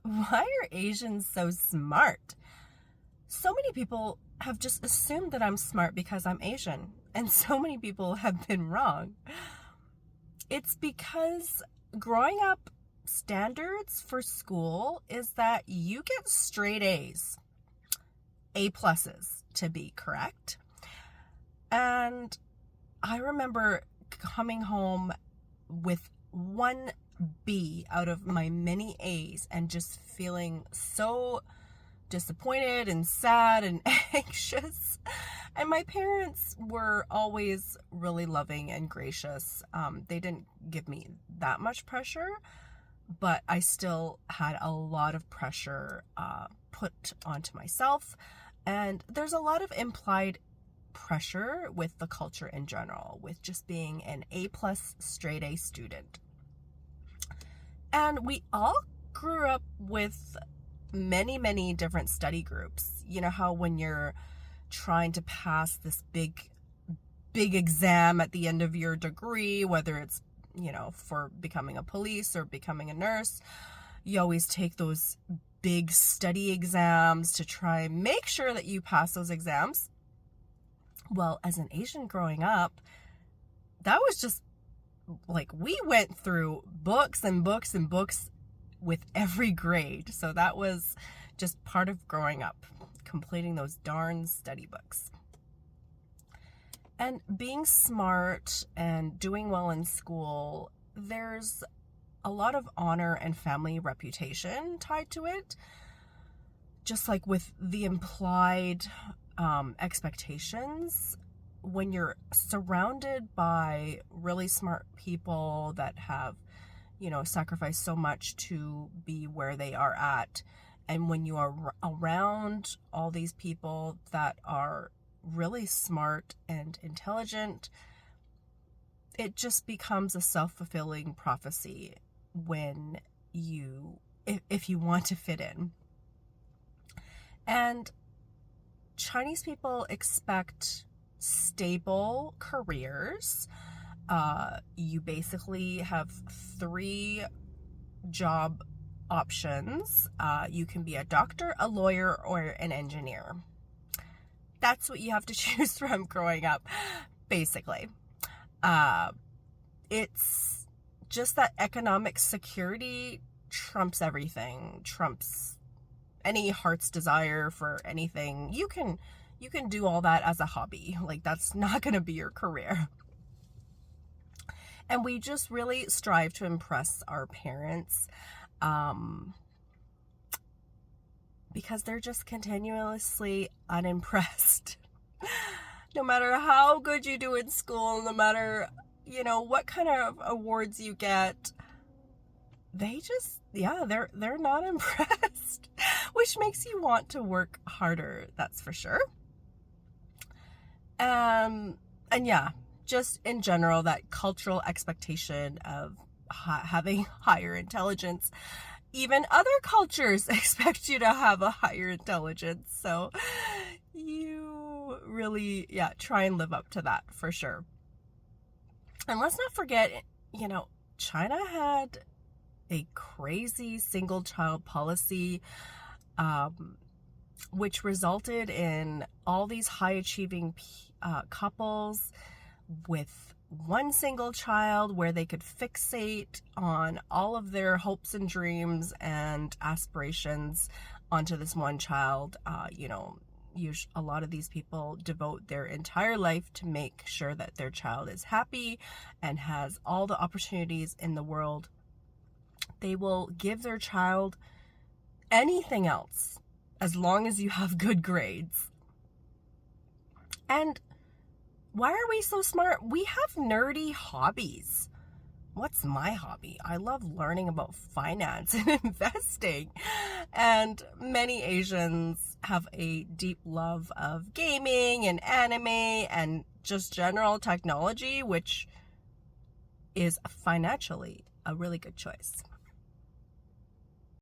Why are Asians so smart? So many people have just assumed that I'm smart because I'm Asian, and so many people have been wrong. It's because growing up, standards for school is that you get straight A's, A pluses to be correct. And I remember coming home with one B out of my many A's and just feeling so disappointed and sad and anxious. And my parents were always really loving and gracious. They didn't give me that much pressure, but I still had a lot of pressure put onto myself. And there's a lot of implied pressure with the culture in general, with just being an A plus straight A student. And we all grew up with many, many different study groups. You know how when you're trying to pass this big exam at the end of your degree, whether it's, for becoming a police or becoming a nurse, you always take those big study exams to try and make sure that you pass those exams. Well, as an Asian growing up, that was just like we went through books and books and books with every grade. So that was just part of growing up, completing those darn study books. And being smart and doing well in school, there's a lot of honor and family reputation tied to it. Just like with the implied expectations, when you're surrounded by really smart people that have, sacrificed so much to be where they are at, and when you are around all these people that are really smart and intelligent, it just becomes a self-fulfilling prophecy when if you want to fit in. And Chinese people expect stable careers. You basically have 3 job options. You can be a doctor, a lawyer, or an engineer. That's what you have to choose from growing up, basically. It's just that economic security trumps everything, trumps any heart's desire for anything. You can do all that as a hobby. Like, that's not going to be your career. And we just really strive to impress our parents because they're just continuously unimpressed. No matter how good you do in school, no matter, what kind of awards you get, they just, they're not impressed, which makes you want to work harder, that's for sure. And yeah, just in general, that cultural expectation of having higher intelligence. Even other cultures expect you to have a higher intelligence. So you really, try and live up to that for sure. And let's not forget, China had a crazy single child policy, which resulted in all these high achieving couples with one single child, where they could fixate on all of their hopes and dreams and aspirations onto this one child. A lot of these people devote their entire life to make sure that their child is happy and has all the opportunities in the world. They will give their child anything else as long as you have good grades. And why are we so smart? We have nerdy hobbies. What's my hobby? I love learning about finance and investing. And many Asians have a deep love of gaming and anime and just general technology, which is financially a really good choice.